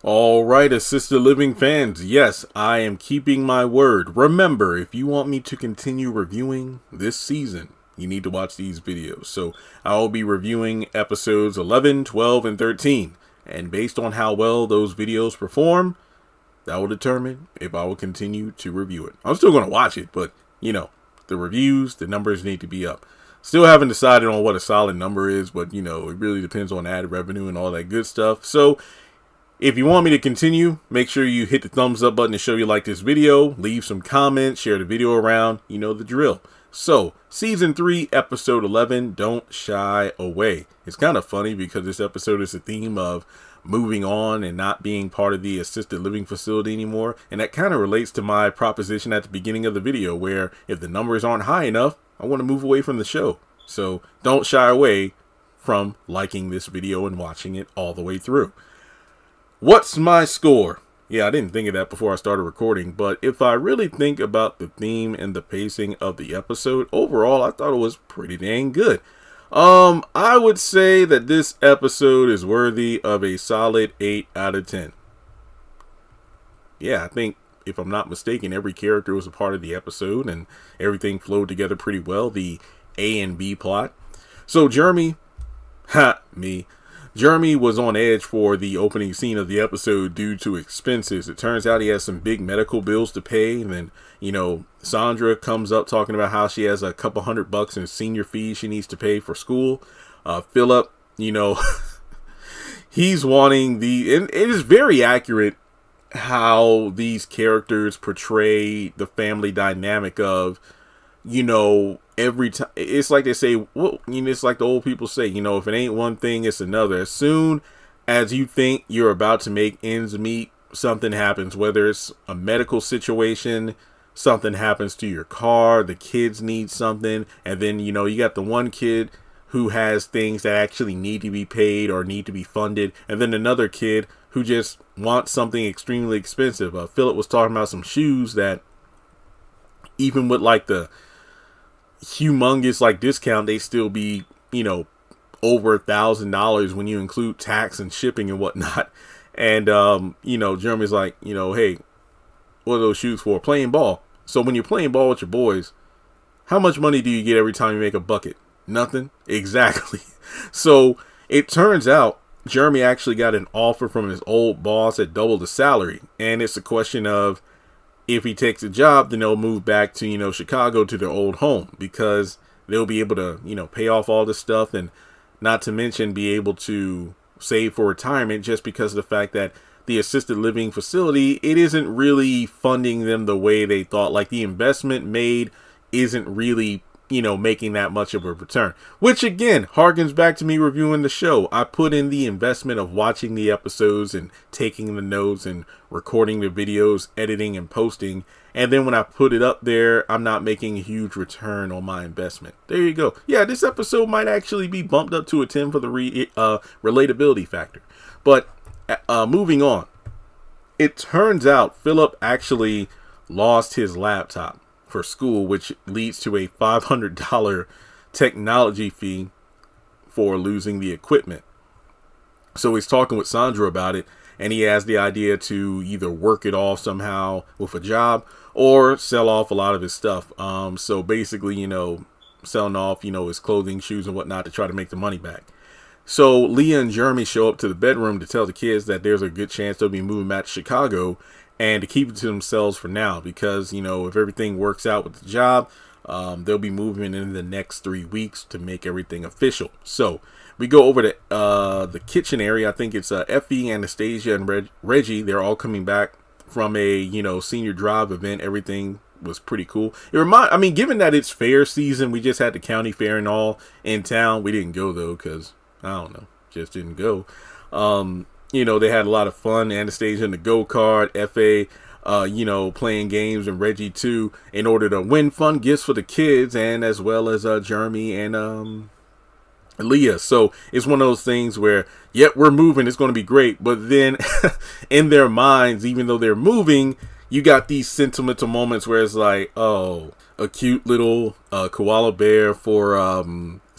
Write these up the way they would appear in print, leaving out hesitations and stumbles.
All right, assisted living fans, yes, I am keeping my word. Remember, if you want me to continue reviewing this season, you need to watch these videos. So I'll be reviewing episodes 11, 12, and 13. And based on how well those videos perform, that will determine if I will continue to review it. I'm still going to watch it, but, the reviews, the numbers need to be up. Still haven't decided on what a solid number is, but, it really depends on ad revenue and all that good stuff. So if you want me to continue, make sure you hit the thumbs up button to show you like this video, leave some comments, share the video around, you know the drill. So, Season 3, Episode 11, Don't Shy Away. It's kind of funny because this episode is a theme of moving on and not being part of the assisted living facility anymore. And that kind of relates to my proposition at the beginning of the video where if the numbers aren't high enough, I want to move away from the show. So, don't shy away from liking this video and watching it all the way through. What's my score? Yeah, I didn't think of that before I started recording, but if I really think about the theme and the pacing of the episode, overall, I thought it was pretty dang good. I would say that this episode is worthy of a solid 8 out of 10. Yeah, I think, if I'm not mistaken, every character was a part of the episode and everything flowed together pretty well, the A and B plot. So Jeremy was on edge for the opening scene of the episode due to expenses. It turns out he has some big medical bills to pay. And then, Sandra comes up talking about how she has a couple $100 in senior fees she needs to pay for school. Philip, he's wanting and it is very accurate how these characters portray the family dynamic of, every time. It's like they say, it's like the old people say, if it ain't one thing, it's another. As soon as you think you're about to make ends meet, something happens, whether it's a medical situation, something happens to your car, the kids need something. And then, you got the one kid who has things that actually need to be paid or need to be funded. And then another kid who just wants something extremely expensive. Philip was talking about some shoes that even with like the humongous discount, they still be over $1,000 when you include tax and shipping and whatnot. And Jeremy's like, hey, what are those shoes for? Playing ball. So when you're playing ball with your boys, how much money do you get every time you make a bucket? Nothing. Exactly. So it turns out Jeremy actually got an offer from his old boss at double the salary, and it's a question of, if he takes a job, then they'll move back to, Chicago to their old home because they'll be able to, pay off all this stuff and not to mention be able to save for retirement just because of the fact that the assisted living facility, it isn't really funding them the way they thought. Like the investment made isn't really, making that much of a return, which again, harkens back to me reviewing the show. I put in the investment of watching the episodes and taking the notes and recording the videos, editing and posting. And then when I put it up there, I'm not making a huge return on my investment. There you go. Yeah, this episode might actually be bumped up to a 10 for the relatability factor. But moving on, it turns out Philip actually lost his laptop for school, which leads to a $500 technology fee for losing the equipment. So he's talking with Sandra about it, and he has the idea to either work it off somehow with a job or sell off a lot of his stuff. So basically, selling off, his clothing, shoes, and whatnot to try to make the money back. So Leah and Jeremy show up to the bedroom to tell the kids that there's a good chance they'll be moving back to Chicago and to keep it to themselves for now because, if everything works out with the job, they'll be moving in the next 3 weeks to make everything official. So we go over to the kitchen area. I think it's Effie, Anastasia, and Reggie. They're all coming back from a, senior drive event. Everything was pretty cool. Given that it's fair season, we just had the county fair and all in town. We didn't go though because I don't know, just didn't go. They had a lot of fun. Anastasia in the go-kart, F.A., playing games, and Reggie too, in order to win fun gifts for the kids, and as well as Jeremy and Leah. So it's one of those things where, yep, we're moving, it's going to be great. But then in their minds, even though they're moving, you got these sentimental moments where it's like, oh, a cute little koala bear for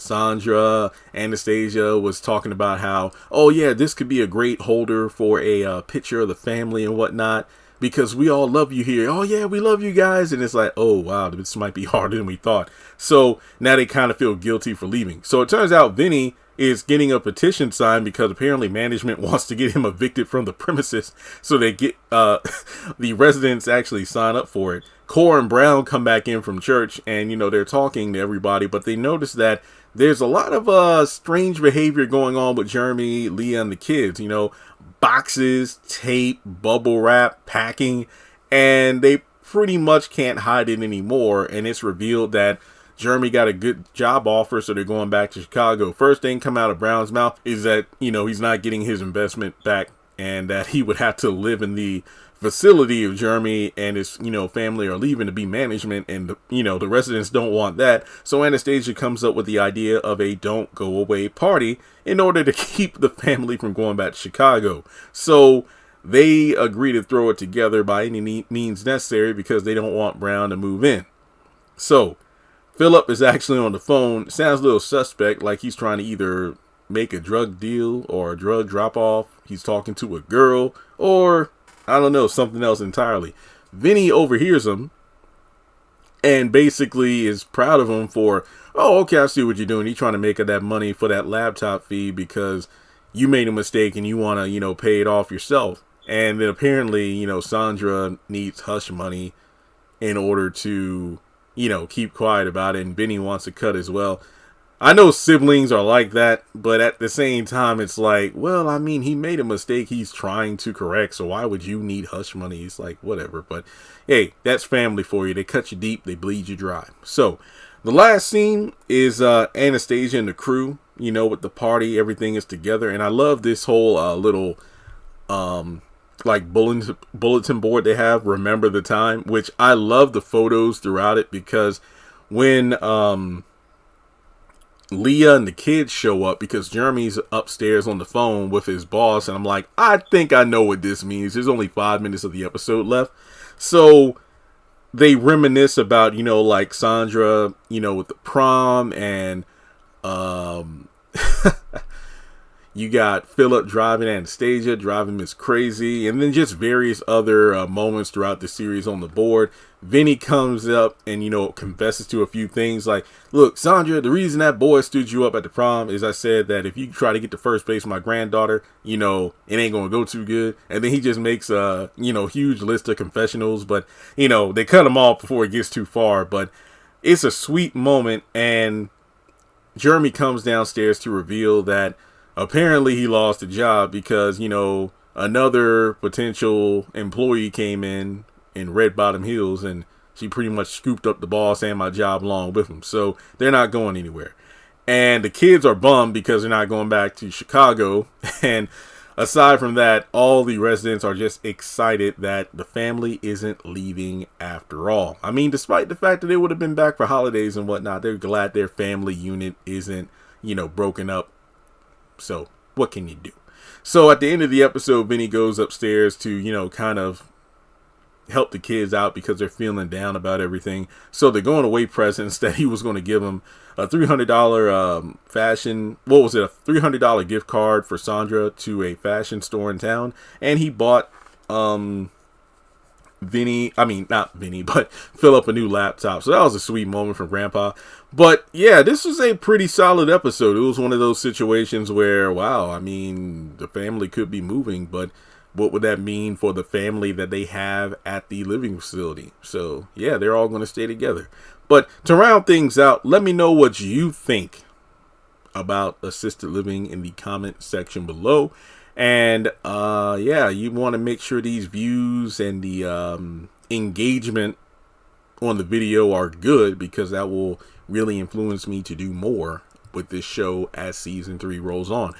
Sandra, Anastasia was talking about how, oh yeah, this could be a great holder for a picture of the family and whatnot, because we all love you here. Oh yeah, we love you guys. And it's like, oh wow, this might be harder than we thought. So now they kind of feel guilty for leaving. So it turns out Vinny is getting a petition signed because apparently management wants to get him evicted from the premises. So they get the residents actually sign up for it. Cora and Brown come back in from church, and they're talking to everybody, but they notice that there's a lot of strange behavior going on with Jeremy, Leah, and the kids. Boxes, tape, bubble wrap, packing, and they pretty much can't hide it anymore. And it's revealed that Jeremy got a good job offer, so they're going back to Chicago. First thing come out of Brown's mouth is that, he's not getting his investment back, and that he would have to live in the facility if Jeremy and his, family are leaving to be management, and, the residents don't want that. So Anastasia comes up with the idea of a don't go away party in order to keep the family from going back to Chicago. So they agree to throw it together by any means necessary because they don't want Brown to move in. So Philip is actually on the phone. Sounds a little suspect, like he's trying to either make a drug deal or a drug drop off. He's talking to a girl, or I don't know, something else entirely. Vinny overhears him and basically is proud of him for, oh, okay, I see what you're doing. You're trying to make that money for that laptop fee because you made a mistake and you want to, pay it off yourself. And then apparently, Sandra needs hush money in order to, keep quiet about it. And Vinny wants a cut as well. I know siblings are like that, but at the same time, it's like, well, I mean, he made a mistake he's trying to correct, so why would you need hush money? It's like, whatever. But hey, that's family for you. They cut you deep, they bleed you dry. So the last scene is Anastasia and the crew, with the party. Everything is together. And I love this whole little like bulletin board they have, remember the time, which I love the photos throughout it, because when Leah and the kids show up, because Jeremy's upstairs on the phone with his boss, and I'm like, I think I know what this means. There's only 5 minutes of the episode left. So they reminisce about, like Sandra, with the prom, and you got Philip driving Anastasia, driving Miss Crazy, and then just various other moments throughout the series on the board. Vinny comes up and, confesses to a few things like, look, Sandra, the reason that boy stood you up at the prom is I said that if you try to get to first base with my granddaughter, it ain't going to go too good. And then he just makes a, huge list of confessionals, but, they cut him off before it gets too far. But it's a sweet moment, and Jeremy comes downstairs to reveal that apparently he lost a job because, another potential employee came in Red Bottom Hills, and she pretty much scooped up the boss and my job along with him. So they're not going anywhere. And the kids are bummed because they're not going back to Chicago. And aside from that, all the residents are just excited that the family isn't leaving after all. I mean, despite the fact that they would have been back for holidays and whatnot, they're glad their family unit isn't, broken up. So what can you do? So at the end of the episode, Vinny goes upstairs to, kind of help the kids out because they're feeling down about everything. So they're going away presents that he was going to give them a $300 fashion. What was it? A $300 gift card for Sandra to a fashion store in town. And he bought not Vinny, but Philip a new laptop. So that was a sweet moment from Grandpa. But yeah, this was a pretty solid episode. It was one of those situations where, wow, I mean, the family could be moving, but what would that mean for the family that they have at the living facility? So yeah, they're all going to stay together. But to round things out, let me know what you think about assisted living in the comment section below. And yeah, you want to make sure these views and the engagement on the video are good, because that will really influence me to do more with this show as season 3 rolls on.